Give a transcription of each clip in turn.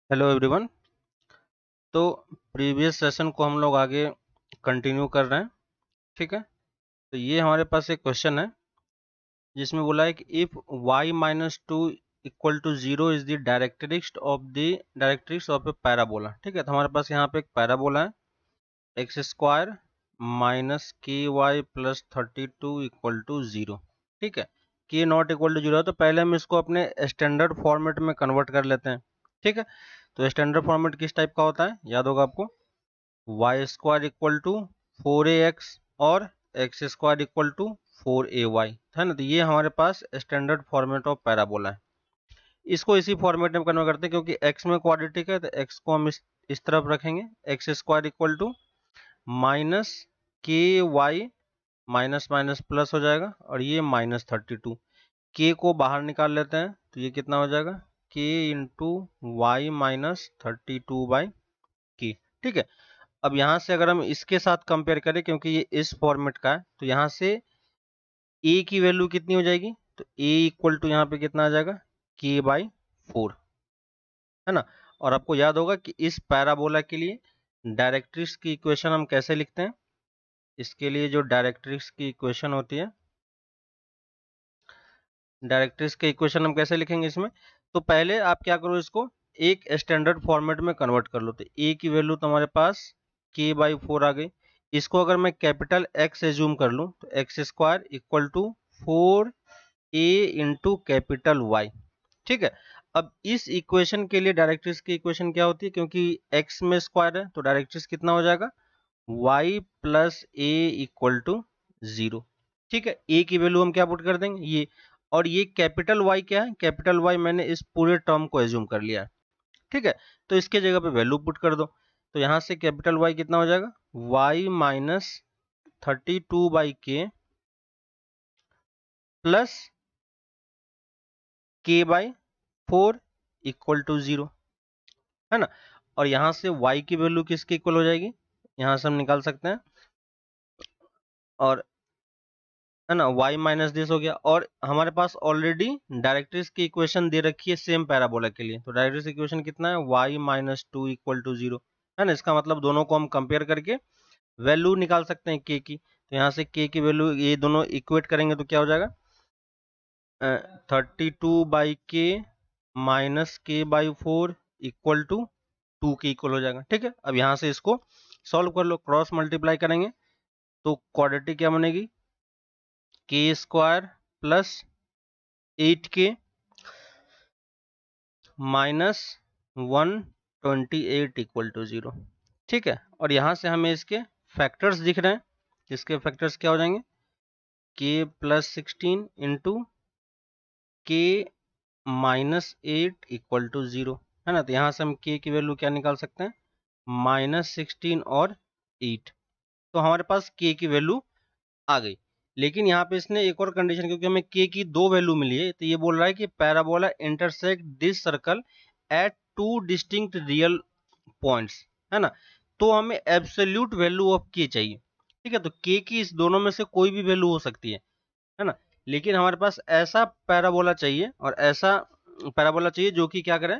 Hello everyone. तो previous session को हम लोग आगे कंटिन्यू कर रहे हैं। ठीक है, तो ये हमारे पास एक क्वेश्चन है जिसमें बोला है कि if y minus two equal to zero is the directrix of a parabola. ठीक है, तो हमारे पास यहाँ पे एक पैराबोला है x square minus k y plus 32 equal to जीरो। ठीक है, के नॉट इक्वल टू जीरो है, तो पहले हम इसको अपने स्टैंडर्ड फॉर्मेट में कन्वर्ट कर लेते हैं। ठीक है, तो स्टैंडर्ड फॉर्मेट किस टाइप का होता है याद होगा आपको, Y square equal to 4ax और x square equal to 4ay है ना। तो ये हमारे पास स्टैंडर्ड फॉर्मेट ऑफ पैराबोला है। इसको इसी फॉर्मेट में कन्वर्ट करते हैं क्योंकि x में क्वाड्रेटिक है, तो x को हम इस तरफ रखेंगे, x square equal to minus k y minus minus plus हो जाएगा और ये माइनस 32। के को बाहर निकाल लेते हैं तो ये कितना हो जाएगा, के इंटू वाई माइनस 32/k। ठीक है, अब यहां से अगर हम इसके साथ कंपेयर करें क्योंकि ये इस फॉर्मेट का है, तो यहां से a की वैल्यू कितनी हो जाएगी, तो a इक्वल टू यहाँ पे कितना आ जाएगा, k/4 है ना। और आपको याद होगा कि इस पैराबोला के लिए डायरेक्ट्रिक्स की इक्वेशन हम कैसे लिखते हैं। इसके लिए जो डायरेक्ट्रिक्स की इक्वेशन होती है, डायरेक्ट्रिक्स की इक्वेशन हम कैसे लिखेंगे इसमें, तो पहले आप क्या करो, इसको एक स्टैंडर्ड फॉर्मेट में कन्वर्ट कर लो। तो a की वैल्यू तो हमारे पास k/4 आ गई। इसको अगर मैं कैपिटल X एज्यूम कर लूं तो x square equal to 4a into capital Y। ठीक है, अब इस इक्वेशन के लिए डायरेक्ट्रिक्स की इक्वेशन क्या होती है, क्योंकि x में स्क्वायर है तो डायरेक्ट्रिक्स कितना हो जाएगा, y plus a equal to 0। ठीक है, a की वैल्यू हम क्या पुट कर देंगे, ये, और ये कैपिटल Y क्या है, कैपिटल Y मैंने इस पूरे टर्म को एज्यूम कर लिया है। ठीक है, तो इसके जगह पे वैल्यू पुट कर दो, तो यहां से कैपिटल Y कितना हो जाएगा, y minus 32/k plus k/4 equal to 0 है ना। और यहां से y की वैल्यू किसके इक्वल हो जाएगी, यहां से हम निकाल सकते हैं, और है ना, y माइनस दिस हो गया। और हमारे पास ऑलरेडी डायरेक्ट्रिक्स की इक्वेशन दे रखी है सेम पैराबोला के लिए, तो डायरेक्ट्रिक्स इक्वेशन कितना है, y माइनस 2 इक्वल टू 0 है ना। इसका मतलब दोनों को हम कंपेयर करके वैल्यू निकाल सकते हैं k की। तो यहाँ से k की वैल्यू ये दोनों इक्वेट करेंगे तो क्या हो जाएगा, 32/k minus k/4 equal to 2 के इक्वल हो जाएगा। ठीक है, अब यहाँ से इसको सॉल्व कर लो, क्रॉस मल्टीप्लाई करेंगे तो क्वाड्रेटिक क्या बनेगी, k square plus 8k minus 128 equal to 0। ठीक है, और यहाँ से हमें इसके फैक्टर्स दिख रहे हैं, इसके फैक्टर्स क्या हो जाएंगे, k प्लस 16 इंटू के माइनस 8 इक्वल टू 0 है ना। तो यहाँ से हम k की वैल्यू क्या निकाल सकते हैं, माइनस 16 और 8। तो हमारे पास k की वैल्यू आ गई। लेकिन यहाँ पे इसने एक और कंडीशन, क्योंकि हमें k की दो वैल्यू मिली है, तो ये बोल रहा है कि parabola intersect this circle eight two distinct real points है ना। तो हमें एब्सोल्यूट वैल्यू ऑफ k चाहिए। ठीक है, तो k की इस दोनों में से कोई भी वैल्यू हो सकती है ना। लेकिन हमारे पास ऐसा पैराबोला चाहिए, और ऐसा पैराबोला चाहिए जो कि क्या करे,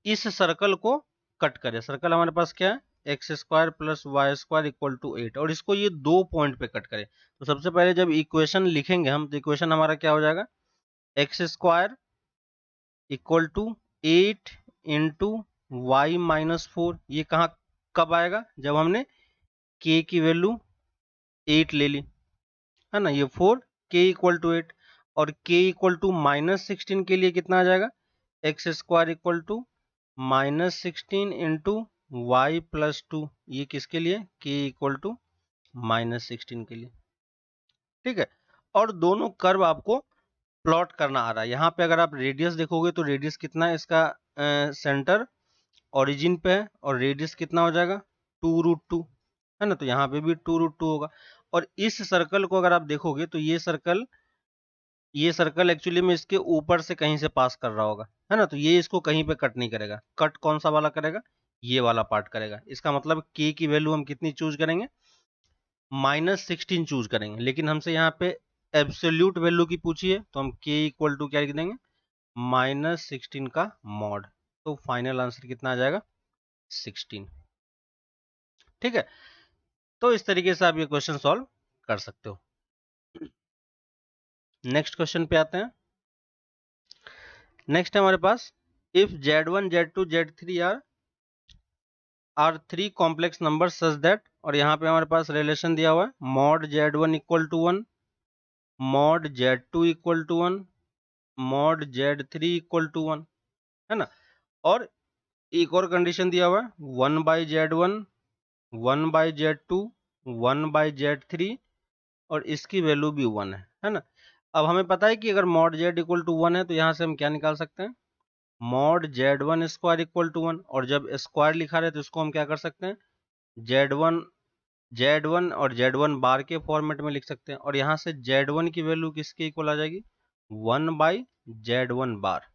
इस सर्कल को कट करे। सर्कल हमारे पास क्या है, x square plus y square equal to 8, और इसको ये दो पॉइंट पे कट करे। तो सबसे पहले जब इक्वेशन लिखेंगे हम, तो इक्वेशन हमारा क्या हो जाएगा, x square equal to 8 into y minus 4। ये कहाँ कब आएगा, जब हमने k की वैल्यू 8 ले ली है ना, ये 4 k इक्वल टू 8। और k इक्वल टू माइनस 16 के लिए कितना आ जाएगा, x square equal to minus 16 into y plus 2। ये किसके लिए, k इक्वल टू माइनस 16 के लिए। ठीक है, और दोनों कर्व आपको प्लॉट करना आ रहा है। यहाँ पे अगर आप रेडियस देखोगे तो रेडियस कितना है इसका, सेंटर ओरिजिन पे है, और रेडियस कितना हो जाएगा, 2√2 है ना। तो यहाँ पे भी 2√2 होगा। और इस सर्कल को अगर आप देखोगे तो ये सर्कल एक्चुअली में इसके ऊपर से कहीं से पास कर रहा होगा है ना। तो ये इसको कहीं पे कट नहीं करेगा, कट कौन सा वाला करेगा, ये वाला पार्ट करेगा। इसका मतलब k की वैल्यू हम कितनी चूज करेंगे, माइनस 16 चूज करेंगे। लेकिन हमसे यहाँ पे एब्सोल्यूट वैल्यू की पूछी है, तो हम k इक्वल टू क्या लिख देंगे, माइनस 16 का मॉड। तो फाइनल आंसर कितना आ जाएगा 16। ठीक है, तो इस तरीके से आप ये क्वेश्चन सॉल्व कर सकते हो। नेक्स्ट क्वेश्चन पे आते हैं। नेक्स्ट है हमारे पास if Z1 Z2 Z3 are three complex number such that, और यहाँ पे हमारे पास रिलेशन दिया हुआ है mod Z1 equal to 1, mod Z2 equal to 1, mod Z3 equal to 1, है ना। और एक और कंडीशन दिया हुआ है 1/Z1, 1/Z2, 1/Z3, और इसकी वैल्यू भी 1 है ना। अब हमें पता है कि अगर मॉड Z इक्वल टू 1 है तो यहाँ से हम क्या निकाल सकते हैं, mod Z1 square equal to 1, और जब स्क्वायर लिखा रहे तो इसको हम क्या कर सकते हैं, Z1 और Z1 बार के फॉर्मेट में लिख सकते हैं, और यहाँ से Z1 की वैल्यू किसके इक्वल आ जाएगी, 1/Z1 बार,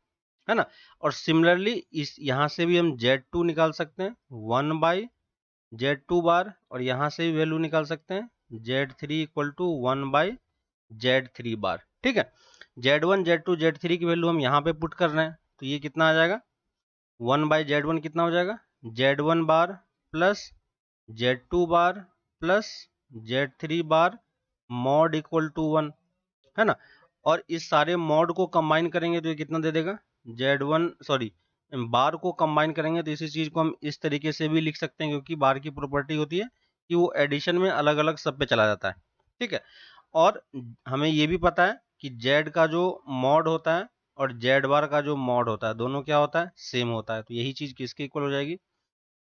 है ना। और सिमिलरली इस यहाँ से भी हम Z2 निकाल सकते हैं 1/Z2 बार, और यहाँ से भी वैल्यू निकाल सकते हैं Z3 इक्वल टू 1/Z3 बार। ठीक है, Z1 Z2 Z3 की वैल्यू हम यहाँ पे पुट कर रहे हैं, तो ये कितना आ जाएगा 1/Z1 कितना हो जाएगा, Z1 bar plus Z2 bar plus Z3 bar mod equal to 1, है ना। और इस सारे मॉड को कंबाइन करेंगे तो ये कितना दे देगा, बार को कंबाइन करेंगे तो इसी चीज को हम इस तरीके से भी लिख सकते हैं, क्योंकि बार की प्रॉपर्टी होती है कि वो एडिशन में अलग अलग सब पे चला जाता है। ठीक है, और हमें ये भी पता है कि Z का जो मॉड होता है और Z बार का जो मॉड होता है दोनों क्या होता है, सेम होता है। तो यही चीज किसके इक्वल हो जाएगी,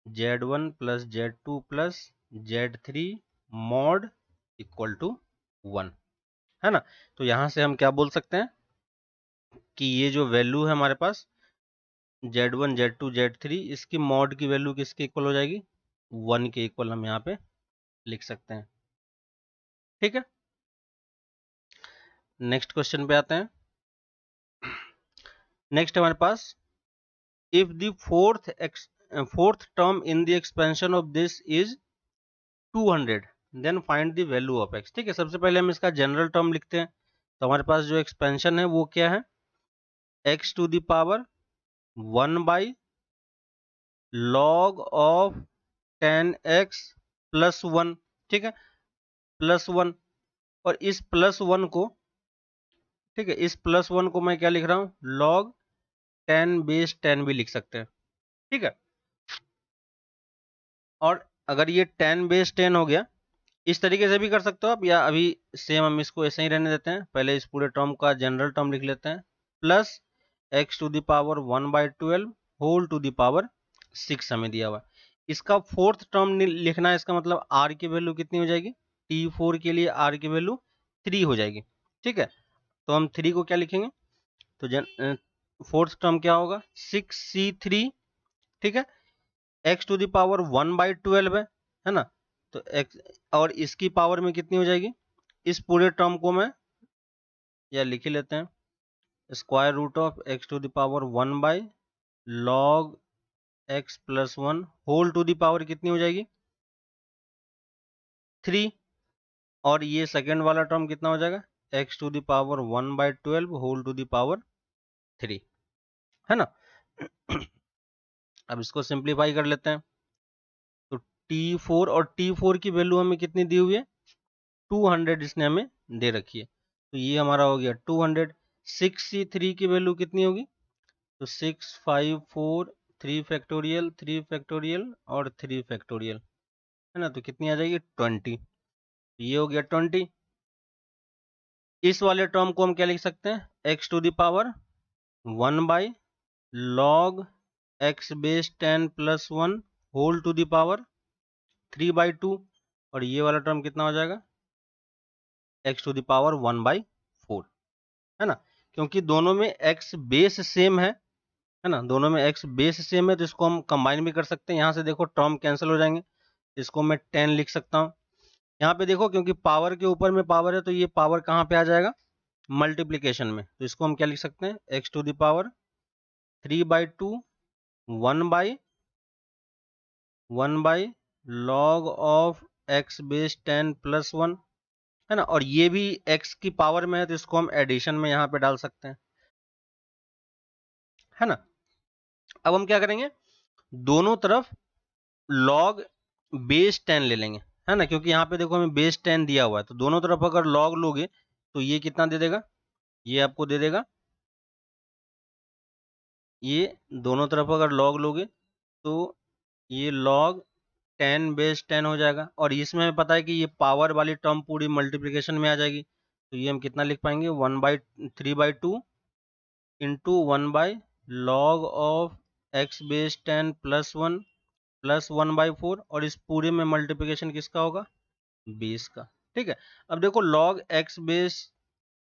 Z1 plus Z2 plus Z3 mod equal to 1, है ना। तो यहां से हम क्या बोल सकते हैं कि ये जो वैल्यू है हमारे पास Z1 Z2 Z3, इसकी मॉड की वैल्यू किसके इक्वल हो जाएगी, 1 के इक्वल हम यहाँ पे लिख सकते हैं। ठीक है, नेक्स्ट क्वेश्चन पे आते हैं। नेक्स्ट हमारे पास if the fourth term in the expansion of this is 200 then find the value of x। ठीक है, सबसे पहले हम इसका जनरल टर्म लिखते हैं। तो हमारे पास जो एक्सपेंशन है वो क्या है, x to the power 1 log of 10x plus 1। ठीक है, प्लस 1, और इस प्लस 1 को, ठीक है, इस प्लस 1 को मैं क्या लिख रहा हूं, log 10 बेस 10 भी लिख सकते हैं। ठीक है, और अगर ये 10 बेस 10 हो गया, इस तरीके से भी कर सकते हो आप, या अभी सेम हम इसको ऐसे ही रहने देते हैं। पहले इस पूरे टर्म का जनरल टर्म लिख लेते हैं, plus x to the power 1/12 whole to the power 6 हमें दिया हुआ। इसका फोर्थ टर्म लिखना है, इसका मतलब r की वैल्यू कितनी हो जाएगी, t4 के लिए r की वैल्यू 3 हो जाएगी। ठीक है, तो हम 3 को क्या लिखेंगे, तो फोर्थ टर्म क्या होगा 6c3। ठीक है, x टू द पावर 1/12 है ना, तो x और इसकी पावर में कितनी हो जाएगी, इस पूरे टर्म को मैं या लिख ही लेते हैं, square root of x to the power 1/log x plus 1 whole to the power कितनी हो जाएगी 3, और ये सेकेंड वाला टर्म कितना हो जाएगा x to the power 1/12 whole to the power 3, है ना। अब इसको सिंप्लीफाई कर लेते हैं, तो T4, और T4 की वैल्यू हमें कितनी दी हुई है 200, इसने हमें दे रखी है, तो ये हमारा हो गया 200। 6c3 की वैल्यू कितनी होगी, तो 6 5 4 3 फैक्टोरियल 3 फैक्टोरियल और 3 फैक्टोरियल, है ना, तो कितनी आ जाएगी 20। ये हो गया 20। इस वाले टर्म को हम क्या लिख सकते हैं, x to the power 1/log x base 10 plus 1 whole to the power 3/2, और ये वाला टर्म कितना हो जाएगा x टू द पावर 1/4, है ना। क्योंकि दोनों में x बेस सेम है ना, दोनों में x बेस सेम है, तो इसको हम कंबाइन भी कर सकते हैं। यहाँ से देखो टर्म कैंसिल हो जाएंगे, इसको मैं 10 लिख सकता हूँ। यहाँ पे देखो क्योंकि पावर के ऊपर में पावर है, तो ये पावर कहाँ पे आ जाएगा, मल्टीप्लीकेशन में, तो इसको हम क्या लिख सकते हैं, x to the power 3/2 1/log of x base 10 plus 1, है ना। और ये भी x की पावर में है, तो इसको हम एडिशन में यहाँ पे डाल सकते हैं, है ना। अब हम क्या करेंगे, दोनों तरफ log बेस 10 ले लेंगे, है ना, क्योंकि यहाँ पे देखो हमें बेस 10 दिया हुआ है, तो दोनों तरफ अगर log लोगे तो ये कितना दे देगा, ये आपको दे देगा, ये दोनों तरफ अगर log लोगे तो ये log 10 बेस 10 हो जाएगा, और इसमें हमें पता है कि ये पावर वाली टर्म पूरी मल्टीप्लिकेशन में आ जाएगी, तो ये हम कितना लिख पाएंगे, 1/3/2 into 1/log of x base 10 +1 plus 1/4, और इस पूरे में मल्टीप्लिकेशन किसका होगा, बेस का। ठीक है, अब देखो log x बेस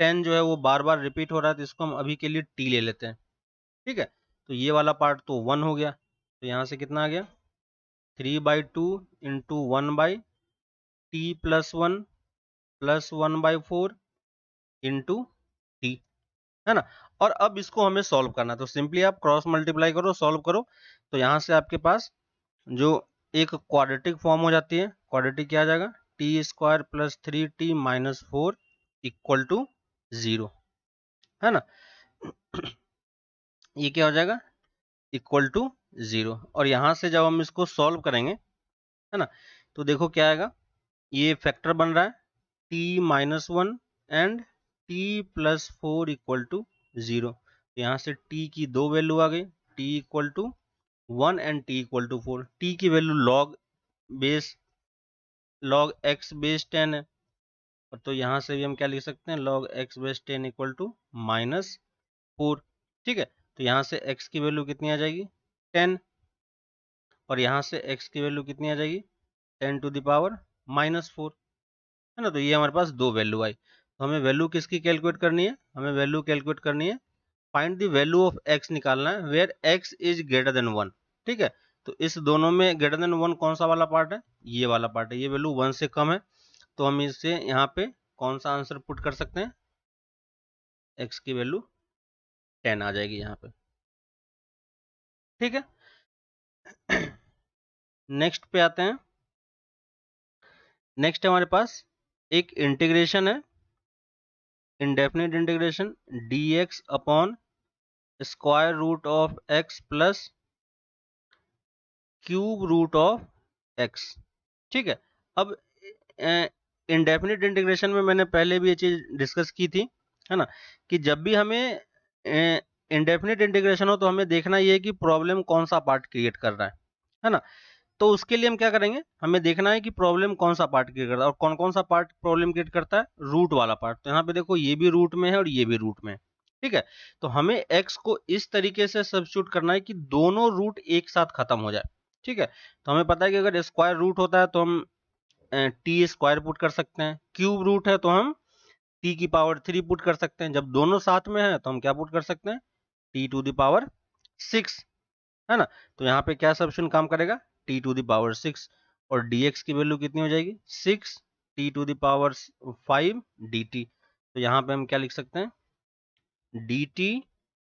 10 जो है वो बार बार रिपीट हो रहा है, तो इसको हम अभी के लिए t ले लेते हैं। ठीक है, तो ये वाला पार्ट तो 1 हो गया, तो यहाँ से कितना आ गया, 3/2 into 1/t +1 plus 1/4 into T, है ना। और अब इसको हमें सॉल्व करना है, तो सिंपली आप क्रॉस मल्टीप्लाई करो, सॉल्व करो, तो यहाँ से आपके पास जो एक क्वाड्रेटिक फॉर्म हो जाती है, क्वाड्रेटिक क्या आ जाएगा, t² + 3t - 4 = 0, है ना। ये क्या हो जाएगा, = 0, और यहां से जब हम इसको सॉल्व करेंगे, है ना, तो देखो क्या आएगा, ये फैक्टर बन रहा है t - 1 एंड t + 4 = 0, तो यहाँ से t की दो वैल्यू आ गई, t = 1 एंड t = 4, t की वैल्यू log x बेस 10 है, और तो यहाँ से भी हम क्या लिख सकते हैं, log x बेस 10 = -4। ठीक है, तो यहाँ से x की वैल्यू कितनी आ जाएगी, 10, और यहाँ से x की वैल्यू कितनी आ जाएगी, 10⁻⁻4, है ना। तो ये हमारे पास दो वैल्यू आई, तो हमें वैल्यू किसकी कैलकुलेट करनी है, हमें वैल्यू कैलकुलेट करनी है, find the value of x निकालना है where x is greater than 1। ठीक है, तो इस दोनों में ग्रेटर देन 1 कौन सा वाला पार्ट है, ये वाला पार्ट है, ये वैल्यू 1 से कम है, तो हम इससे यहाँ पे कौन सा आंसर पुट कर सकते हैं, x की वैल्यू 10 आ जाएगी यहाँ पे। ठीक है, नेक्स्ट पे आते हैं। नेक्स्ट हमारे पास एक इंटीग्रेशन है, indefinite integration dx upon square root of x plus cube root of x। ठीक है, अब इंडेफिनिट इंटीग्रेशन में मैंने पहले भी ये चीज डिस्कस की थी, है ना, कि जब भी हमें इंडेफिनिट इंटीग्रेशन हो तो हमें देखना ये है कि प्रॉब्लम कौन सा पार्ट क्रिएट कर रहा है ना। तो उसके लिए हम क्या करेंगे, हमें देखना है कि प्रॉब्लम कौन सा पार्ट क्रिएट करता है, और कौन कौन सा पार्ट प्रॉब्लम क्रिएट करता है, रूट वाला पार्ट। तो यहाँ पे देखो ये भी रूट में है और ये भी रूट में है। ठीक है, तो हमें x को इस तरीके से सब्स्टिट्यूट करना है कि दोनों रूट एक साथ खत्म हो जाए। ठीक है, तो हमें पता है कि अगर स्क्वायर रूट होता है तो हम t² पुट कर सकते हैं, क्यूब रूट है तो हम t⁻3 पुट कर सकते हैं, जब दोनों साथ में है तो हम क्या पुट कर सकते हैं, t⁻6, है ना। तो यहाँ पे क्या सब्स्टिट्यूशन काम करेगा, t⁻6, और dx की वैल्यू कितनी हो जाएगी, 6 t⁻5 dt। तो यहाँ पे हम क्या लिख सकते हैं, dt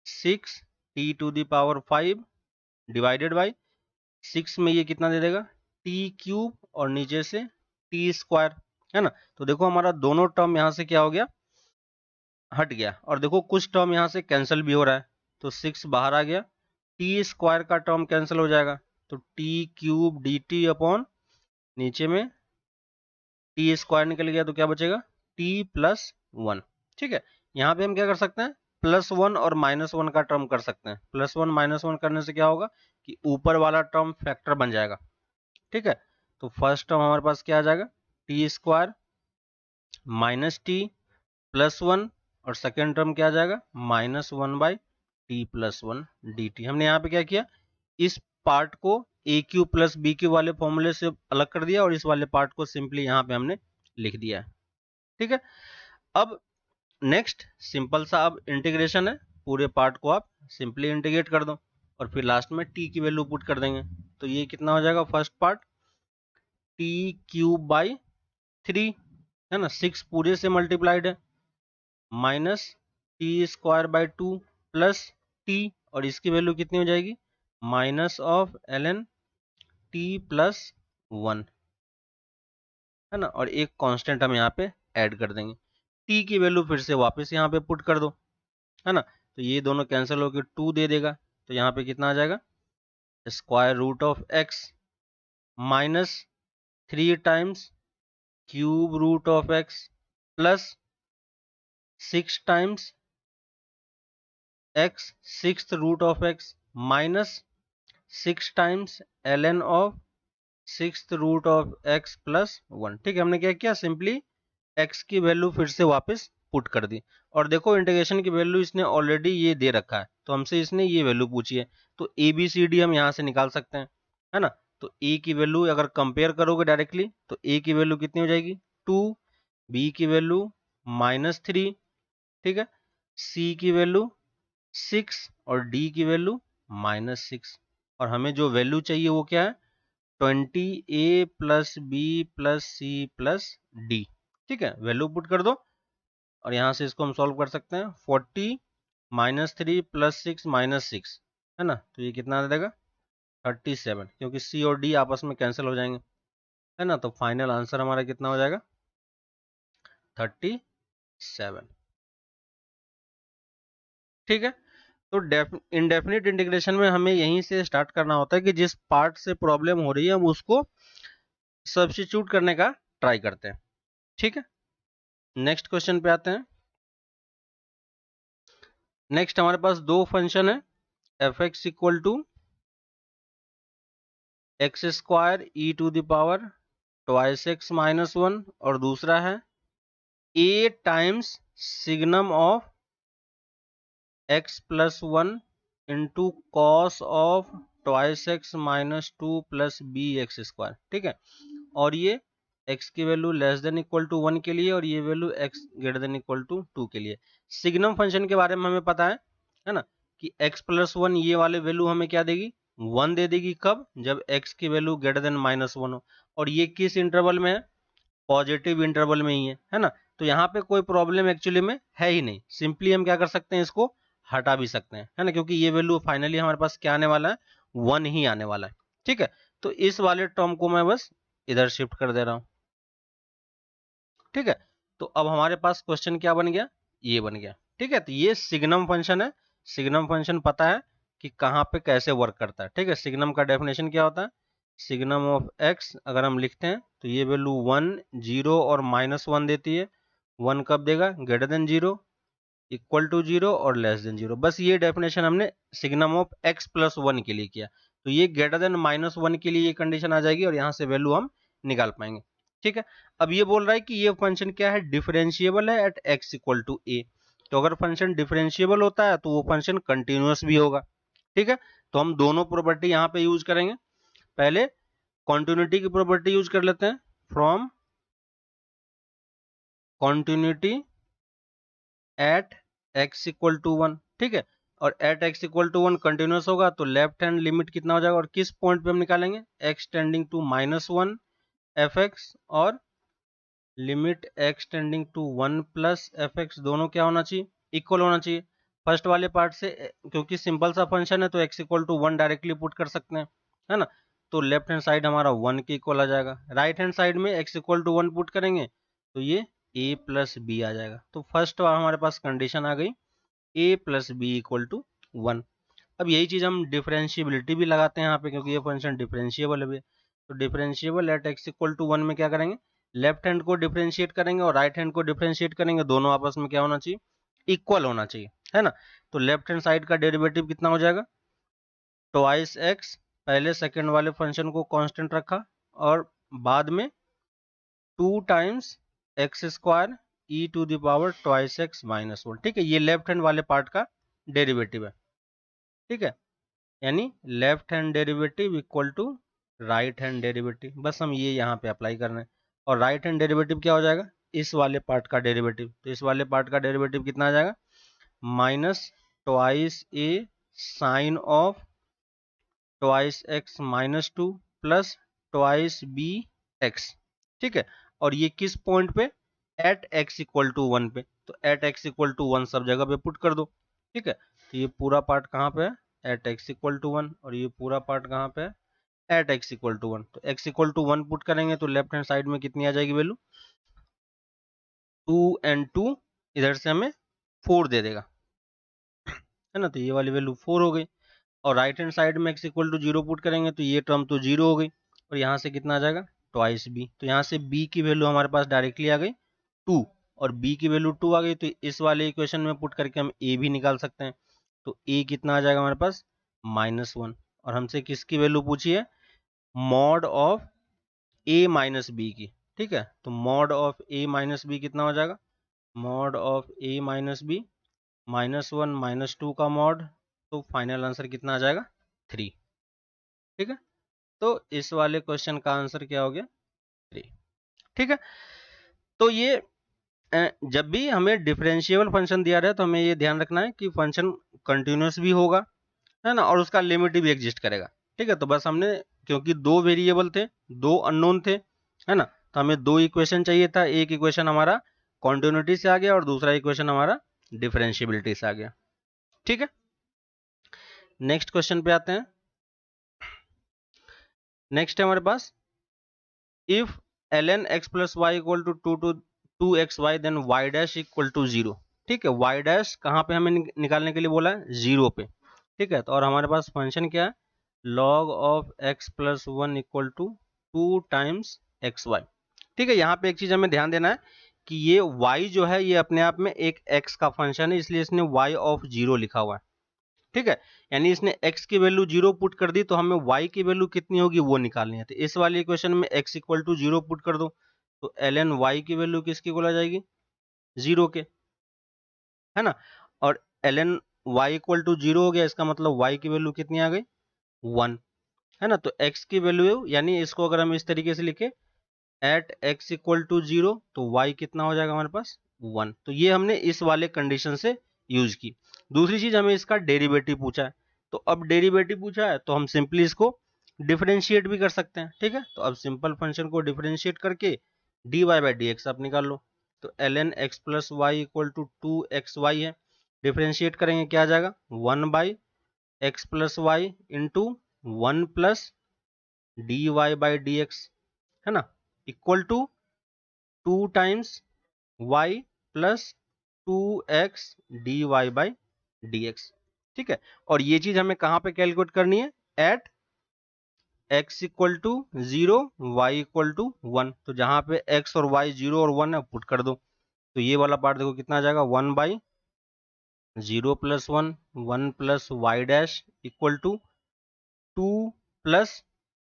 6 t⁻5 डिवाइडेड बाई 6 में ये कितना दे देगा, t³ और नीचे से t², है ना। तो देखो हमारा दोनों टर्म यहाँ से क्या हो गया, हट गया, और देखो कुछ टर्म यहाँ से कैंसिल भी हो रहा है, तो 6 बाहर आ गया, t² का टर्म कैंसिल हो जाएगा, तो t³ dt अपॉन नीचे में t² निकल गया, तो क्या बचेगा, t + 1। ठीक है, यहाँ पे हम क्या कर सकते हैं, +1 और -1 का टर्म कर सकते हैं, +1 -1 करने से क्या होगा कि ऊपर वाला टर्म फैक्टर बन जाएगा। ठीक है, तो फर्स्ट टर्म हमारे पास क्या आ जाएगा, t² -t +1, और सेकेंड टर्म क्या आ जाएगा, -1/t + 1 dt। हमने यहाँ पे क्या किया, इस पार्ट को a³ + b³ वाले फॉर्मूले से अलग कर दिया, और इस वाले पार्ट को सिंपली यहाँ पे हमने लिख दिया है। ठीक है, अब नेक्स्ट सिंपल सा अब इंटीग्रेशन है, पूरे पार्ट को आप सिंपली इंटीग्रेट कर दो, और फिर लास्ट में t की वैल्यू पुट कर देंगे, तो ये कितना हो जाएगा, फर्स्ट पार्ट t³/3, है ना, 6 पूरे से मल्टीप्लाइड है, -t²/2 प्लस t, और इसकी वैल्यू कितनी हो जाएगी, -ln t + 1, है ना, और एक कांस्टेंट हम यहाँ पे ऐड कर देंगे, t की वैल्यू फिर से वापस यहाँ पे पुट कर दो, है ना, तो ये दोनों कैंसिल होकर 2 दे देगा, तो यहाँ पे कितना आ जाएगा, square root of x minus 3 times cube root of x plus 6 times x six root of x minus 6 times ln of six root of x plus 1। ठीक है, हमने क्या किया, सिंपली x की वैल्यू फिर से वापस पुट कर दी। और देखो इंटीग्रेशन की वैल्यू इसने ऑलरेडी ये दे रखा है, तो हमसे इसने ये वैल्यू पूछी है, तो ए बी सी डी हम यहाँ से निकाल सकते हैं, है ना। तो a की वैल्यू अगर कंपेयर करोगे डायरेक्टली तो a की वैल्यू कितनी हो जाएगी 2, b की वैल्यू -3, ठीक है, c की वैल्यू 6 और d की वैल्यू -6। और हमें जो वैल्यू चाहिए वो क्या है 20a plus b plus c plus d. ठीक है, वैल्यू पुट कर दो और यहां से इसको हम सॉल्व कर सकते हैं। 40 -3 प्लस 6 -6 है ना, तो ये कितना आ जाएगा 37, क्योंकि सी और डी आपस में कैंसिल हो जाएंगे, है ना। तो फाइनल आंसर हमारा कितना हो जाएगा 37। ठीक है, तो इंडेफिनिट इंटीग्रेशन में हमें यहीं से स्टार्ट करना होता है कि जिस पार्ट से प्रॉब्लम हो रही है हम उसको सब्स्टिट्यूट करने का ट्राई करते हैं। ठीक है, नेक्स्ट क्वेश्चन पे आते हैं। नेक्स्ट हमारे पास दो फंक्शन है, F X equal to X square E to the power twice x minus 1 और दूसरा है A times signum of x plus 1 into cos of twice x minus 2 plus B X square. ठीक है, और ये x की value less than equal to 1 के लिए और ये value x greater than equal to 2 के लिए। सिग्नम फंक्शन के बारे में हमें पता है ना, कि x प्लस 1 ये वाले वैल्यू हमें क्या देगी 1 दे देगी, कब, जब x की वैल्यू ग्रेटर देन -1 हो। और ये किस इंटरवल में है, पॉजिटिव इंटरवल में ही है ना। तो यहाँ पे कोई प्रॉब्लम एक्चुअली में है ही नहीं, सिंपली हम क्या कर सकते हैं, इसको हटा भी सकते हैं, है ना, क्योंकि ये वैल्यू फाइनली हमारे पास क्या आने वाला है 1 ही आने वाला है। ठीक है, तो इस वाले टर्म को मैं बस इधर शिफ्ट कर दे रहा हूं। ठीक है, तो अब हमारे पास क्वेश्चन क्या बन गया, ये बन गया। ठीक है, तो ये सिग्नम फंक्शन है। सिग्नम फंक्शन पता है कि कहाँ पे कैसे वर्क करता है। ठीक है, सिग्नम का डेफिनेशन क्या होता है, सिग्नम ऑफ एक्स अगर हम लिखते हैं तो ये वैल्यू 1, 0 और -1 देती है। 1 कब देगा, ग्रेटर देन 0, इक्वल टू 0 और लेस देन 0। बस ये डेफिनेशन हमने सिग्नम ऑफ x प्लस 1 के लिए किया, तो ये ग्रेटर देन -1 के लिए ये कंडीशन आ जाएगी और यहाँ से वैल्यू हम निकाल पाएंगे। ठीक है, अब ये बोल रहा है कि ये फंक्शन क्या है, डिफरेंशिएबल है at x equal to a। तो अगर फंक्शन डिफरेंशिएबल होता है तो वो फंक्शन कंटिन्यूअस भी होगा। ठीक है, तो हम दोनों प्रॉपर्टी यहाँ पे यूज करेंगे। पहले कॉन्टिन्यूटी की प्रॉपर्टी यूज कर लेते हैं, from continuity at x equal to 1। ठीक है, और at x equal to 1 continuous होगा तो लेफ्ट हैंड लिमिट कितना हो जाएगा और किस पॉइंट पे हम निकालेंगे, x टेंडिंग टू -1 fx और limit x tending to 1 plus fx, दोनों क्या होना चाहिए, इक्वल होना चाहिए। फर्स्ट वाले पार्ट से क्योंकि सिंपल सा फंक्शन है तो x equal to 1 directly put कर सकते हैं, है ना। तो लेफ्ट हैंड साइड हमारा 1 के इक्वल आ जाएगा, राइट हैंड साइड में x इक्वल टू 1 पुट करेंगे तो ये a प्लस बी आ जाएगा। तो फर्स्ट हमारे पास कंडीशन आ गई a plus b equal to 1। अब यही चीज हम डिफरेंशिएबिलिटी भी लगाते हैं यहाँ पे, क्योंकि ये फंक्शन डिफरेंशिएबल है। तो differentiable at x equal to 1 में क्या करेंगे, लेफ्ट हैंड को डिफरेंशिएट करेंगे और राइट हैंड को डिफरेंशिएट करेंगे, दोनों आपस में क्या होना चाहिए, इक्वल होना चाहिए, है ना। तो लेफ्ट हैंड साइड का डेरिवेटिव कितना हो जाएगा, ट्वाइस एक्स, पहले सेकंड वाले फंक्शन को कांस्टेंट रखा और बाद में 2 times x square E to the power twice x minus 1। ठीक है, ये लेफ्ट हैंड वाले पार्ट का डेरिवेटिव है। ठीक है, यानी left hand derivative equal to right hand derivative, बस हम ये यहाँ पे अप्लाई कर रहे हैं। और राइट हैंड डेरिवेटिव क्या हो जाएगा, इस वाले पार्ट का डेरिवेटिव, तो इस वाले पार्ट का डेरिवेटिव कितना आ जाएगा, minus twice a sine of twice x minus 2 plus twice b x. ठीक है, और ये किस पॉइंट पे, एट एक्स इक्वल टू 1 पे, तो एट एक्स इक्वल टू 1 सब जगह पे पुट कर दो। ठीक है, तो ये पूरा पार्ट कहाँ पे है, एट एक्स इक्वल टू 1, और ये पूरा पार्ट कहाँ पे है, एट एक्स इक्वल टू 1। तो एक्स इक्वल टू 1 पुट करेंगे तो लेफ्ट हैंड साइड में कितनी आ जाएगी वैल्यू, 2 एंड 2 इधर से हमें 4 दे देगा, है ना। तो ये वाली वैल्यू 4 हो गई। और राइट हैंड साइड में x इक्वल टू 0 पुट करेंगे तो ये टर्म तो 0 हो गई, और यहाँ से कितना आ जाएगा ट्वाइस b, तो यहाँ से b की वैल्यू हमारे पास डायरेक्टली आ गई 2, और b की वैल्यू 2 आ गई, तो इस वाले इक्वेशन में पुट करके हम a भी निकाल सकते हैं। तो a कितना आ जाएगा हमारे पास -1, और हमसे किसकी वैल्यू पूछी है, mod of a minus b की। ठीक है, तो mod of a minus b कितना हो जाएगा, mod of a minus b -1 -2 का मॉड, तो फाइनल आंसर कितना आ जाएगा 3। ठीक है, तो इस वाले क्वेश्चन का आंसर क्या हो गया 3। ठीक है, तो ये जब भी हमें डिफरेंशिएबल फंक्शन दिया रहा है तो हमें ये ध्यान रखना है कि फंक्शन कंटिन्यूस भी होगा, है ना, और उसका लिमिट भी एग्जिस्ट करेगा। ठीक है, तो बस हमने, क्योंकि दो वेरिएबल थे, दो अननोन थे, है ना, तो हमें दो इक्वेशन चाहिए था, एक इक्वेशन हमारा कॉन्टिन्यूटी से आ गया और दूसरा इक्वेशन हमारा डिफरेंशिएबिलिटी से आ गया। ठीक है, नेक्स्ट क्वेश्चन पे आते हैं। नेक्स्ट है हमारे पास, if ln x plus Y equal to 2xy then y dash equal to 0। ठीक है, y डैश कहाँ पे हमें निकालने के लिए बोला है, 0 पे। ठीक है, तो और हमारे पास फंक्शन क्या है, log of x plus 1 equal to 2 times xy। ठीक है, यहाँ पे एक चीज हमें ध्यान देना है कि ये y जो है ये अपने आप में एक x का फंक्शन है, इसलिए इसने y ऑफ 0 लिखा हुआ है। ठीक है, यानी इसने x की वैल्यू 0 पुट कर दी, तो हमें y की वैल्यू कितनी होगी वो निकालनी है। तो इस वाली इक्वेशन में x इक्वल टू 0 पुट कर दो, तो ln y की वैल्यू किसकी इक्वल आ जाएगी, 0 के, है ना, और ln y इक्वल टू 0 हो गया, इसका मतलब y की वैल्यू कितनी आ गई 1, है ना, तो x की वैल्यू, यानी इसको अगर हम इस तरीके से लिखे एट x इक्वल टू 0, तो y कितना हो जाएगा हमारे पास 1। तो ये हमने इस वाले कंडीशन से यूज की। दूसरी चीज, हमें इसका डेरिवेटिव पूछा है, तो अब डेरिवेटिव पूछा है तो हम सिंपली इसको डिफरेंशिएट भी कर सकते हैं। ठीक है, तो अब सिंपल फंक्शन को डिफरेंशिएट करके dy बाई डी एक्स आप निकाल लो, तो ln x plus Y equal to 2xy है, डिफरेंशिएट करेंगे क्या आ जाएगा 1 by x plus y into 1 plus d y by d x, है ना, equal to 2 times y plus 2x dy by dx। ठीक है, और ये चीज हमें कहां पे कैलकुलेट करनी है, at x equal to 0 y equal to 1, तो जहां पे x और y 0 और 1 है पुट कर दो, तो ये वाला पार्ट देखो कितना आ जाएगा 1 by 0 plus 1 1 plus y dash equal to 2 plus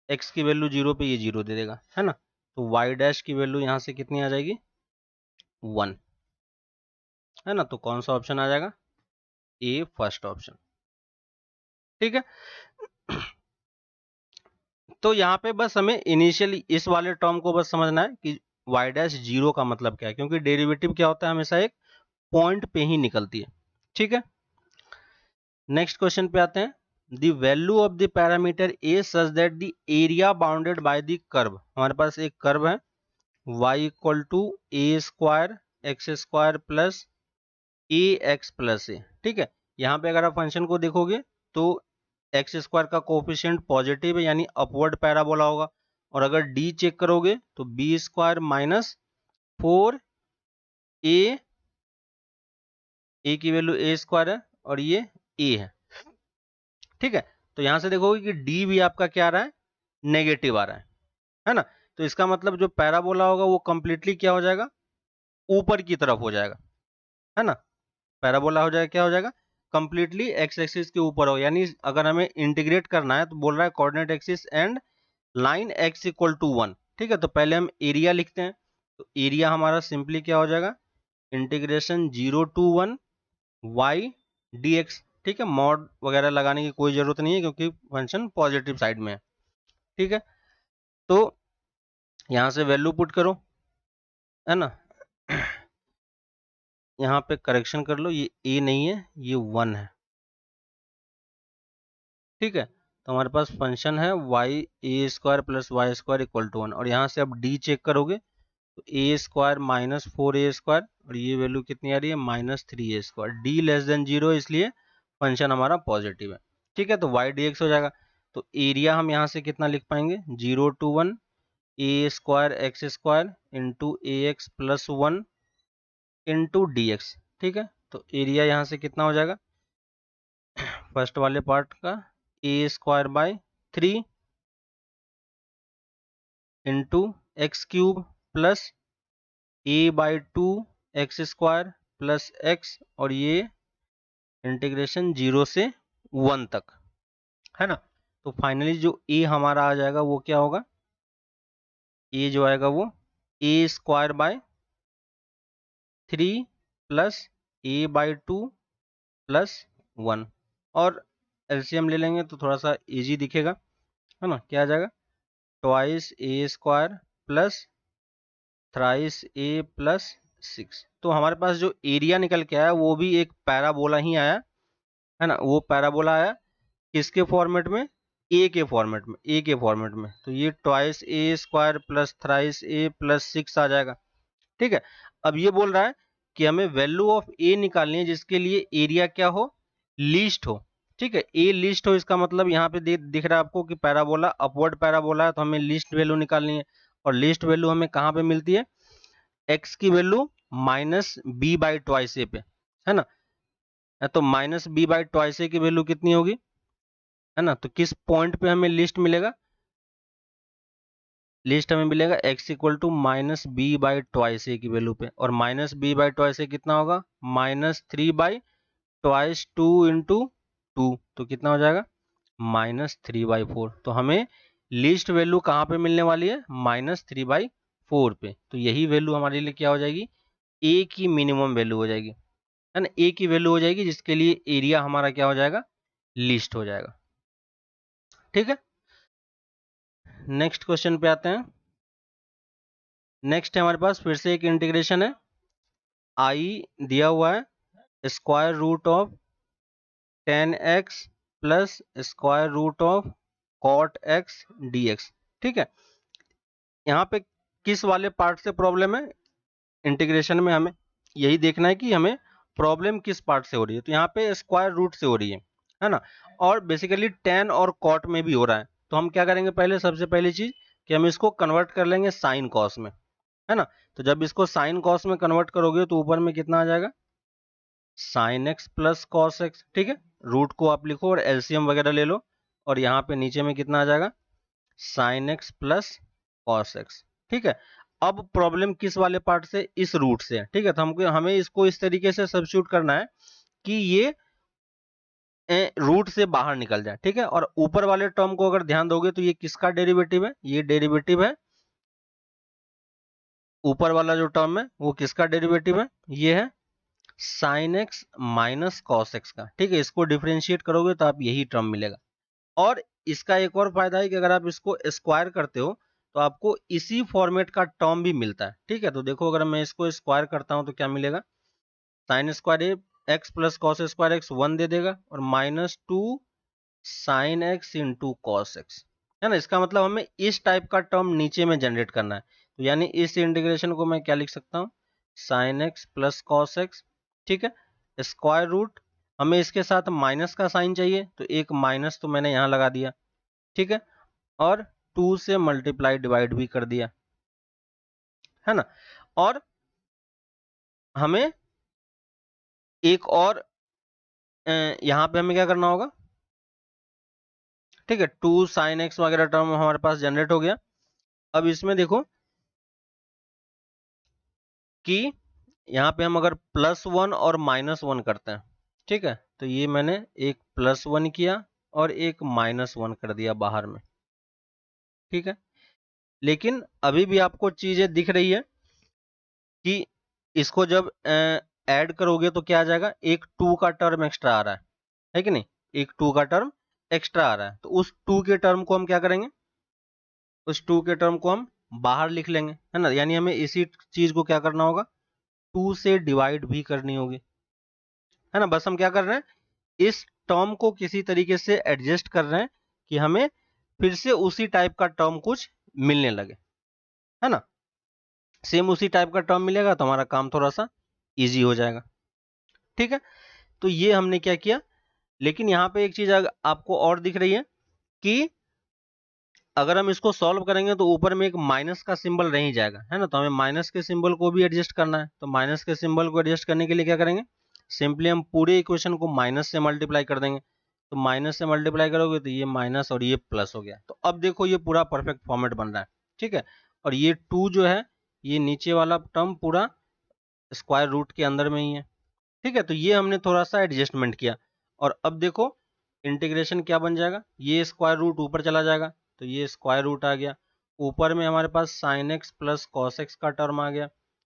x की वैल्यू 0 पे ये 0 दे देगा, है ना, तो y डैश की वैल्यू यहां से कितनी आ जाएगी 1, है ना, तो कौन सा ऑप्शन आ जाएगा, ए फर्स्ट ऑप्शन। ठीक है, तो यहाँ पे बस हमें इनिशियली इस वाले टर्म को बस समझना है कि y डैश 0 का मतलब क्या है, क्योंकि डेरिवेटिव क्या होता है हमेशा एक पॉइंट पे ही निकलती है। ठीक है, नेक्स्ट क्वेश्चन पे आते हैं, the value of the parameter A such that the area bounded by the curve. हमारे पास एक कर्व है y equal to A square x square plus A x plus A. ठीक है, यहाँ पे अगर आप फंक्शन को देखोगे तो एक्स स्क्वायर का कोफिशिएंट पॉजिटिव है, यानी अपवर्ड पैराबोला होगा, और अगर डी चेक करोगे तो बी स्क्वायर माइनस 4 ए की वैल्यू ए स्क्वायर है और ये ए है। ठीक है, तो यहां से देखोगे कि डी भी आपका क्या आ रहा है, नेगेटिव आ रहा है ना, तो इसका मतलब जो पैराबोला होगा वो कंप्लीटली क्या हो जाएगा, ऊपर की तरफ हो जाएगा, है ना, पैराबोला हो जाएगा, क्या हो जाएगा, कंप्लीटली एक्स एक्सिस के ऊपर हो, यानी अगर हमें इंटीग्रेट करना है तो बोल रहा है coordinate axis and line x equal to 1। ठीक है, तो पहले हम एरिया लिखते हैं, तो एरिया हमारा सिंपली क्या हो जाएगा, integration 0 to 1 y d x. ठीक है, मॉड वगैरह लगाने की कोई जरूरत नहीं है क्योंकि फंक्शन पॉजिटिव साइड में है। ठीक है, तो यहां से वैल्यू पुट करो, है ना, यहाँ पे करेक्शन कर लो, ये ए नहीं है ये 1 है। ठीक है, तो हमारे पास फंक्शन है y a square plus y square equal to 1, और यहाँ से अब डी चेक करोगे तो a square minus 4 a square, और ये वैल्यू कितनी आ रही है -3 a square, d less than 0 इसलिए फंक्शन हमारा पॉजिटिव है। ठीक है, तो वाई डी एक्स हो जाएगा, तो एरिया हम यहाँ से कितना लिख पाएंगे 0 to 1 a square x square into a x plus 1 into d x. ठीक है, तो एरिया यहाँ से कितना हो जाएगा फर्स्ट वाले पार्ट का A square by 3 into X cube plus A by 2 X square plus X, और ये इंटीग्रेशन 0 से 1 तक, है ना। तो फाइनली जो ए हमारा आ जाएगा वो क्या होगा, ए जो आएगा वो A square by 3 plus A by 2 plus 1, और एलसीएम ले लेंगे तो थोड़ा सा इजी दिखेगा, है ना। क्या आ जाएगा, ट्वाइस ए स्क्वायर प्लस थ्राइस ए प्लस 6। तो हमारे पास जो एरिया निकल के आया वो भी एक पैराबोला ही आया, है ना। वो पैराबोला आया किसके फॉर्मेट में, ए के फॉर्मेट में, ए के फॉर्मेट में। तो ये ट्वाइस ए स्क्वायर प्लस थ्राइस ए प्लस 6 आ जाएगा, ठीक है। अब ये बोल रहा है कि हमें वैल्यू ऑफ ए निकालनी है जिसके लिए एरिया क्या हो, लीस्ट हो, ठीक है। ए लीस्ट हो, इसका मतलब यहाँ पे दिख रहा है आपको कि पैराबोला अपवर्ड पैराबोला है, तो हमें लीस्ट वैल्यू निकालनी है। और लीस्ट वैल्यू हमें कहाँ पे मिलती है, एक्स की value minus B by twice A पे, है ना। तो minus B by twice A की वैल्यू कितनी होगी, है ना। तो किस पॉइंट पे हमें लिस्ट मिलेगा, लिस्ट हमें मिलेगा x equal to minus B by twice A की वैल्यू पे, और minus B by twice A कितना होगा, माइनस 3 बाई ट्वाइस 2 इंटू 2, तो कितना हो जाएगा, माइनस 3 बाई 4। तो हमें लिस्ट वैल्यू कहाँ पे मिलने वाली है, माइनस 3 बाई 4 पे। तो यही वैल्यू हमारे लिए क्या हो जाएगी, ए की मिनिमम वैल्यू हो जाएगी, है ना। ए की वैल्यू हो जाएगी जिसके लिए एरिया हमारा क्या हो जाएगा, लिस्ट हो जाएगा, ठीक है। नेक्स्ट क्वेश्चन पे आते हैं। नेक्स्ट है हमारे पास फिर से एक इंटीग्रेशन है, आई दिया हुआ है square root of 10x plus square root of cot x dx, ठीक है। यहाँ पे किस वाले पार्ट से प्रॉब्लम है, इंटीग्रेशन में हमें यही देखना है कि हमें प्रॉब्लम किस पार्ट से हो रही है। तो यहाँ पे स्क्वायर रूट से हो रही है ना, और बेसिकली tan और कॉट में भी हो रहा है। तो हम क्या करेंगे, पहले सबसे पहली चीज कि हम इसको कन्वर्ट कर लेंगे साइन कॉस में, है ना। तो जब इसको साइन कॉस में कन्वर्ट करोगे तो ऊपर में कितना आ जाएगा, sign X plus cos x, ठीक है। रूट को आप लिखो और एलसीएम वगैरह ले लो, और यहाँ पे नीचे में कितना आ जाएगा, sign X plus cos x, ठीक है। अब प्रॉब्लम किस वाले पार्ट से, इस रूट से, ठीक है। तो हमको हमें इसको इस तरीके से सब्स्टिट्यूट करना है कि ये रूट से बाहर निकल जाए, ठीक है। और ऊपर वाले टर्म को अगर ध्यान दोगे तो ये किसका डेरिवेटिव है, ये डेरिवेटिव है, ऊपर वाला जो टर्म है वो किसका डेरिवेटिव है, ये है sine x minus cos X का, ठीक है। इसको डिफरेंशिएट करोगे तो आप यही टर्म मिलेगा। और इसका एक और फायदा है कि अगर आप इसको स्क्वायर करते हो तो आपको इसी फॉर्मेट का टर्म भी मिलता है, ठीक है। तो देखो अगर मैं इसको स्क्वायर करता हूं तो क्या मिलेगा, sine square x plus cos square x 1 दे देगा, और minus 2 sine x into cos x, है ना। इसका मतलब हमें इस टाइप का टर्म नीचे में जनरेट करना है। तो यानी इस इंटीग्रेशन को मैं क्या लिख सकता हूँ, sign X plus cos x, ठीक है। स्क्वायर रूट, हमें इसके साथ माइनस का साइन चाहिए तो एक माइनस तो मैंने यहाँ लगा दिया, ठीक है। और 2 से मल्टीप्लाई डिवाइड भी कर दिया, है ना। और हमें एक और यहाँ पे हमें क्या करना होगा, ठीक है। 2 साइन एक्स वगैरह टर्म हमारे पास जनरेट हो गया। अब इसमें देखो कि यहाँ पे हम अगर +1 और -1 करते हैं, ठीक है। तो ये मैंने एक +1 किया और एक -1 कर दिया बाहर में, ठीक है। लेकिन अभी भी आपको चीजें दिख रही है कि इसको जब ऐड करोगे तो क्या आ जाएगा, एक 2 का टर्म एक्स्ट्रा आ रहा है कि नहीं, एक 2 का टर्म एक्स्ट्रा आ रहा है। तो उस 2 के टर्म को हम क्या करेंगे, उस 2 के टर्म को हम बाहर लिख लेंगे, है ना। यानी हमें इसी चीज को क्या करना होगा, 2 से डिवाइड भी करनी होगी, है ना। बस हम क्या कर रहे हैं, इस टर्म को किसी तरीके से एडजस्ट कर रहे हैं कि हमें फिर से उसी टाइप का टर्म कुछ मिलने लगे, है ना। सेम उसी टाइप का टर्म मिलेगा तो हमारा काम थोड़ा सा इजी हो जाएगा, ठीक है। तो ये हमने क्या किया। लेकिन यहाँ पे एक चीज आपको और दिख रही है कि अगर हम इसको सॉल्व करेंगे तो ऊपर में एक माइनस का सिंबल रह ही जाएगा, है ना। तो हमें माइनस के सिंबल को भी एडजस्ट करना है। तो माइनस के सिंबल को एडजस्ट करने के लिए क्या करेंगे, सिंपली हम पूरे इक्वेशन को माइनस से मल्टीप्लाई कर देंगे। तो माइनस से मल्टीप्लाई करोगे तो ये माइनस और ये प्लस हो गया। तो अब देखो ये पूरा परफेक्ट फॉर्मेट बन रहा है, ठीक है। और ये 2 जो है ये नीचे वाला टर्म पूरा स्क्वायर रूट के अंदर में ही है, ठीक है। तो ये हमने थोड़ा सा एडजस्टमेंट किया। और अब देखो इंटीग्रेशन क्या बन जाएगा, ये स्क्वायर रूट ऊपर चला जाएगा तो ये स्क्वायर रूट आ गया, ऊपर में हमारे पास sine X plus cos X का टर्म आ गया,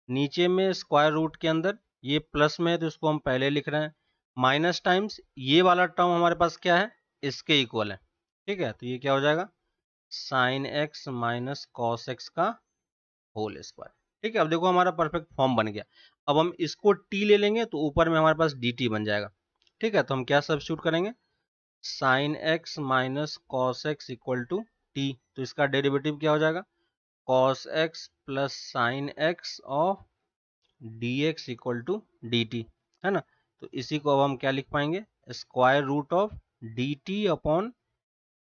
नीचे में स्क्वायर रूट के अंदर ये प्लस में है तो इसको हम पहले लिख रहे हैं, माइनस टाइम्स ये वाला टर्म हमारे पास क्या है, इसके इक्वल है, ठीक है। तो ये क्या हो जाएगा, sine x minus cos X का होल स्क्वायर, ठीक है। अब देखो हमारा परफेक्ट फॉर्म बन गया। अब हम इसको टी ले लेंगे तो ऊपर में हमारे पास डी टी बन जाएगा, ठीक है। तो हम क्या सब्स्टिट्यूट करेंगे, sine x minus cos x equal to t, तो इसका डेरिवेटिव क्या हो जाएगा, cos x plus sine x of d x equal to d t, है ना। तो इसी को अब हम क्या लिख पाएंगे, square root of d t upon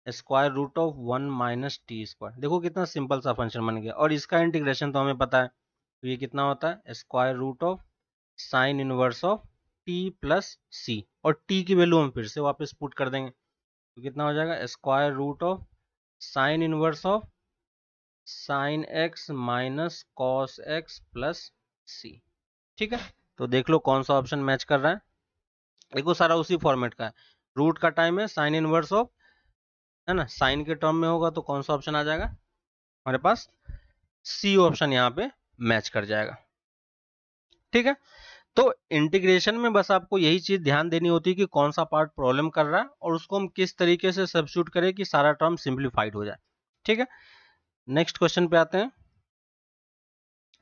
square root of 1 minus t square. देखो कितना सिंपल सा फंक्शन बन गया। और इसका इंटीग्रेशन तो हमें पता है, तो ये कितना होता है, square root of sine inverse of T plus C, और टी की वैल्यू हम फिर से वापस पुट कर देंगे तो कितना हो जाएगा, square root of sine inverse of sine x minus cos x plus C, ठीक है। तो देख लो कौन सा ऑप्शन मैच कर रहा है, देखो सारा उसी फॉर्मेट का है, रूट का टाइम है साइन इनवर्स ऑफ, है ना, साइन के टर्म में होगा तो कौन सा ऑप्शन आ जाएगा हमारे पास, सी ऑप्शन यहाँ पे मैच कर जाएगा, ठीक है। तो इंटीग्रेशन में बस आपको यही चीज ध्यान देनी होती है कि कौन सा पार्ट प्रॉब्लम कर रहा है और उसको हम किस तरीके से सब्स्टिट्यूट करें कि सारा टर्म सिंप्लीफाइड हो जाए, ठीक है। नेक्स्ट क्वेश्चन पे आते हैं।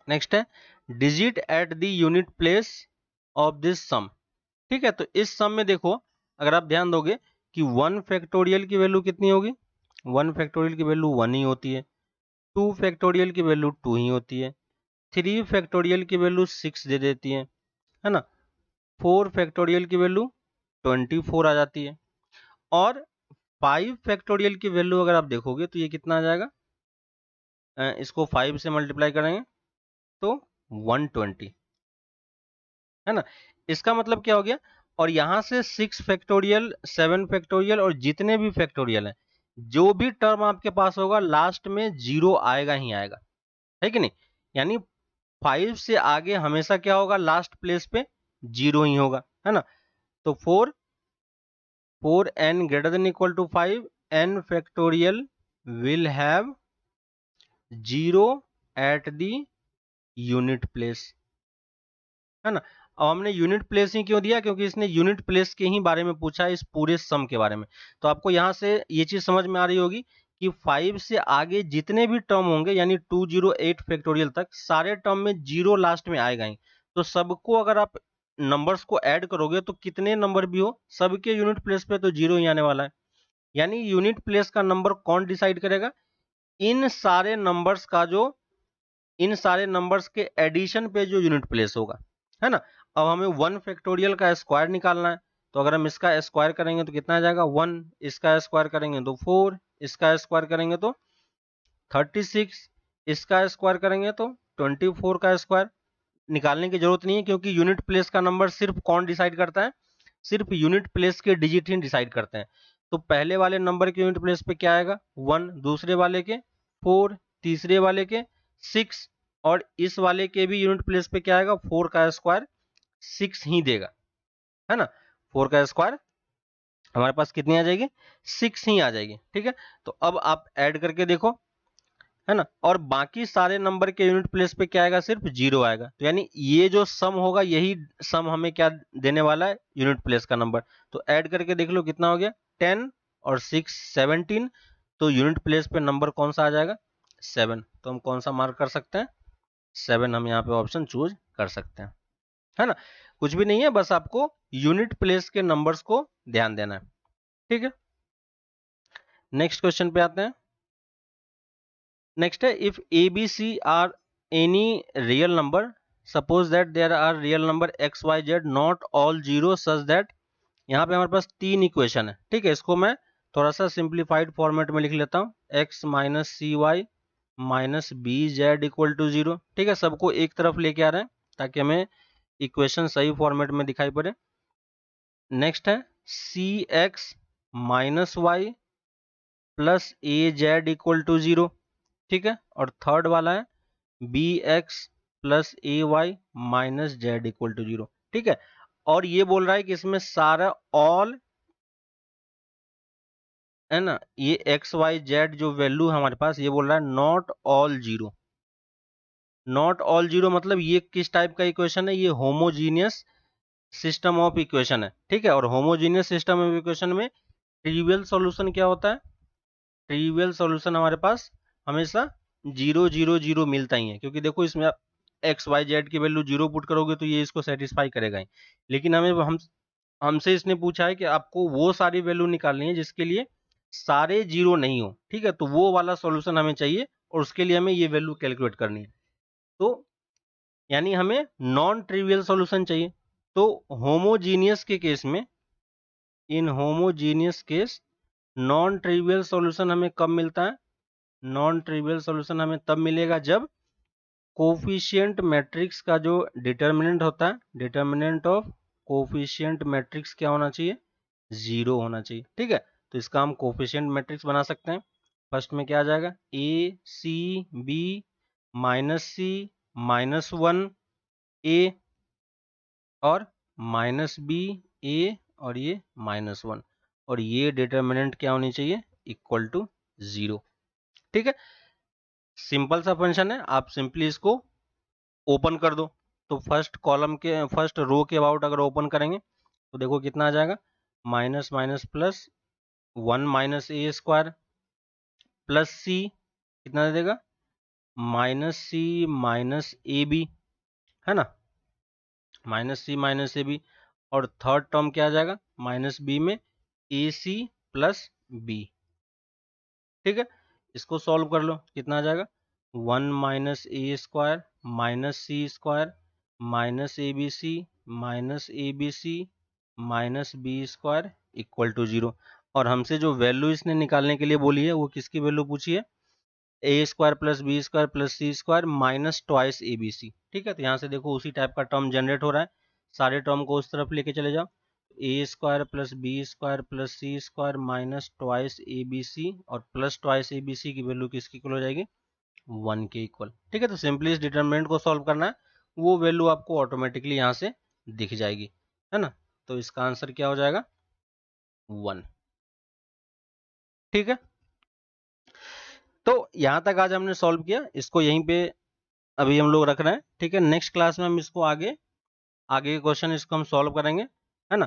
नेक्स्ट है digit at the unit place of this sum, ठीक है। तो इस सम में देखो अगर आप ध्यान दोगे कि 1 फैक्टोरियल की वैल्यू कितनी होगी, 1 फैक्टोरियल की वैल्यू 1 ही होती है, 2 फैक्टोरियल की वैल्यू 2 ही होती है, 3 फैक्टोरियल की वैल्यू 6 दे देती है ना, 4 फैक्टोरियल की वैल्यू 24 आ जाती है, और 5 फैक्टोरियल की वैल्यू अगर आप देखोगे तो ये कितना आ जाएगा, इसको 5 से मल्टीप्लाई करेंगे तो 120, है ना। इसका मतलब क्या हो गया, और यहां से 6 फैक्टोरियल 7 फैक्टोरियल और जितने भी फैक्टोरियल हैं, जो भी टर्म आपके पास होगा लास्ट में 0 आएगा ही आएगा, है कि नहीं। यानी 5 से आगे हमेशा क्या होगा, लास्ट प्लेस पे 0 ही होगा, है ना। तो 4 n greater than equal to 5, n factorial will have 0 at the unit place, है ना। अब हमने यूनिट प्लेस ही क्यों दिया, क्योंकि इसने यूनिट प्लेस के ही बारे में पूछा है, इस पूरे सम के बारे में। तो आपको यहां से ये चीज समझ में आ रही होगी कि 5 से आगे जितने भी टर्म होंगे यानी 208 फैक्टोरियल तक सारे टर्म में 0 लास्ट में आएगा ही। तो सबको अगर आप नंबर्स को ऐड करोगे तो कितने नंबर भी हो सबके यूनिट प्लेस पे तो 0 ही आने वाला है। यानी यूनिट प्लेस का नंबर कौन डिसाइड करेगा, इन सारे नंबर्स का जो, इन सारे नंबर्स के एडिशन पे जो यूनिट प्लेस होगा, है ना। अब हमें 1 फैक्टोरियल का स्क्वायर निकालना है, तो अगर हम इसका स्क्वायर करेंगे तो कितना आ जाएगा 1, इसका स्क्वायर करेंगे तो 4, इसका स्क्वायर करेंगे तो 36, इसका स्क्वायर करेंगे तो 24 का स्क्वायर। निकालने की जरूरत नहीं है क्योंकि यूनिट प्लेस का नंबर सिर्फ कौन डिसाइड करता है, सिर्फ यूनिट प्लेस के डिजिट ही डिसाइड करते हैं। तो पहले वाले नंबर के यूनिट प्लेस पे क्या आएगा 1, दूसरे वाले के 4, तीसरे वाले के 6, और इस वाले के भी यूनिट प्लेस पे क्या आएगा 4 का स्क्वायर 6 ही देगा, है ना। 4 का स्क्वायर हमारे पास कितनी आ जाएगी 6 ही आ जाएगी, ठीक है। तो अब आप ऐड करके देखो, है ना, और बाकी सारे नंबर के यूनिट प्लेस पे क्या आएगा, सिर्फ 0 आएगा। तो यानी ये जो सम होगा यही सम हमें क्या देने वाला है, यूनिट प्लेस का नंबर। तो ऐड करके देख लो कितना हो गया 10 और 6 17, तो यूनिट प्लेस पे नंबर कौन सा आ जाएगा 7। तो हम कौन सा मार्क कर सकते हैं 7, हम यहाँ पे ऑप्शन चूज कर सकते हैं, है ना। कुछ भी नहीं है, बस आपको यूनिट प्लेस के नंबर्स को ध्यान देना है, ठीक है। नेक्स्ट क्वेश्चन पे आते हैं। नेक्स्ट है if a B c are any real number, suppose that there are real number x y z not all zero such that, यहाँ पे हमारे पास 3 इक्वेशन है, ठीक है। इसको मैं थोड़ा सा सिंप्लीफाइड फॉर्मेट में लिख लेता हूँ, x minus c y minus b z equal to 0, ठीक है। सबको एक तरफ लेके आ रहे हैं ताकि हमें इक्वेशन सही फॉर्मेट में दिखाई पड़े। नेक्स्ट है C X minus Y plus A Z equal to 0, ठीक है। और थर्ड वाला है B X plus A Y minus Z equal to 0, ठीक है। और ये बोल रहा है कि इसमें सारा ऑल है ना, ये एक्स वाई जेड जो वैल्यू है हमारे पास, ये बोल रहा है not all zero. Not all zero मतलब ये किस टाइप का इक्वेशन है, ये होमोजीनियस सिस्टम ऑफ इक्वेशन है, ठीक है। और होमोजीनियस सिस्टम ऑफ इक्वेशन में ट्रिवियल सॉल्यूशन क्या होता है, ट्रिवियल सॉल्यूशन हमारे पास हमेशा 0 0 0 मिलता ही है, क्योंकि देखो इसमें आप एक्स वाई जेड की वैल्यू 0 पुट करोगे तो ये इसको सेटिस्फाई करेगा ही। लेकिन हमसे इसने पूछा है कि आपको वो सारी वैल्यू निकालनी है जिसके लिए सारे जीरो नहीं हो, ठीक है। तो वो वाला सॉल्यूशन हमें चाहिए और उसके लिए हमें ये वैल्यू कैलकुलेट करनी है। तो यानी हमें नॉन ट्रिवियल सॉल्यूशन चाहिए। तो होमोजीनियस के केस में, in homogeneous case non trivial solution हमें कब मिलता है, नॉन ट्रिवियल सॉल्यूशन हमें तब मिलेगा जब कोफिशिएंट मैट्रिक्स का जो डिटर्मिनेंट होता है, डिटर्मिनेंट ऑफ कोफिशिएंट मैट्रिक्स क्या होना चाहिए, 0 होना चाहिए, ठीक है। तो इसका हम कोफिशिएंट मैट्रिक्स बना सकते हैं। फर्स्ट में क्या आ जाएगा, ए C B minus c minus 1 ए और माइनस बी ए और ये माइनस 1, और ये डिटर्मिनेंट क्या होनी चाहिए, इक्वल टू 0, ठीक है। सिंपल सा फंक्शन है, आप सिंपली इसको ओपन कर दो। तो फर्स्ट कॉलम के फर्स्ट रो के अबाउट अगर ओपन करेंगे तो देखो कितना आ जाएगा, minus minus plus 1 minus a square plus c कितना दे देगा, minus c minus a b, है ना, minus c minus a b. और थर्ड टर्म क्या आ जाएगा, माइनस बी में ए सी प्लस बी, ठीक है। इसको सॉल्व कर लो, कितना आ जाएगा, 1 minus a square minus c square minus a B c minus a B c minus b square equal to 0। और हमसे जो वैल्यू इसने निकालने के लिए बोली है वो किसकी वैल्यू पूछी है, A square plus B square plus C square minus twice A B C, ठीक है। तो यहाँ से देखो उसी टाइप का टर्म जनरेट हो रहा है, सारे टर्म को उस तरफ लेके चले जाओ, A square plus B square plus C square minus twice A B C, और plus twice A B C की वैल्यू किसकी इक्वल हो जाएगी, 1 के इक्वल, ठीक है। तो सिंपली इस डिटरमिनेंट को सॉल्व करना है, वो वैल्यू आपको ऑटोमेटिकली यहाँ से दिख जाएगी, है ना। तो इसका आंसर क्या हो जाएगा, 1, ठीक है। तो यहाँ तक आज हमने सॉल्व किया, इसको यहीं पे अभी हम लोग रख रहे हैं, ठीक है। नेक्स्ट क्लास में हम इसको आगे के क्वेश्चन इसको हम सॉल्व करेंगे, है ना।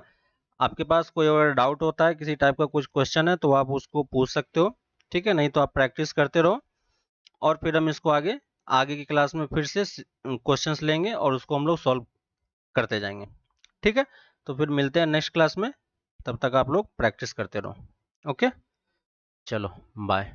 आपके पास कोई और डाउट होता है, किसी टाइप का कुछ क्वेश्चन है तो आप उसको पूछ सकते हो, ठीक है। नहीं तो आप प्रैक्टिस करते रहो और फिर हम इसको आगे की क्लास में फिर से क्वेश्चंस लेंगे और उसको हम लोग सॉल्व करते जाएंगे, ठीक है। तो फिर मिलते हैं नेक्स्ट क्लास में, तब तक आप लोग प्रैक्टिस करते रहो। ओके, चलो बाय।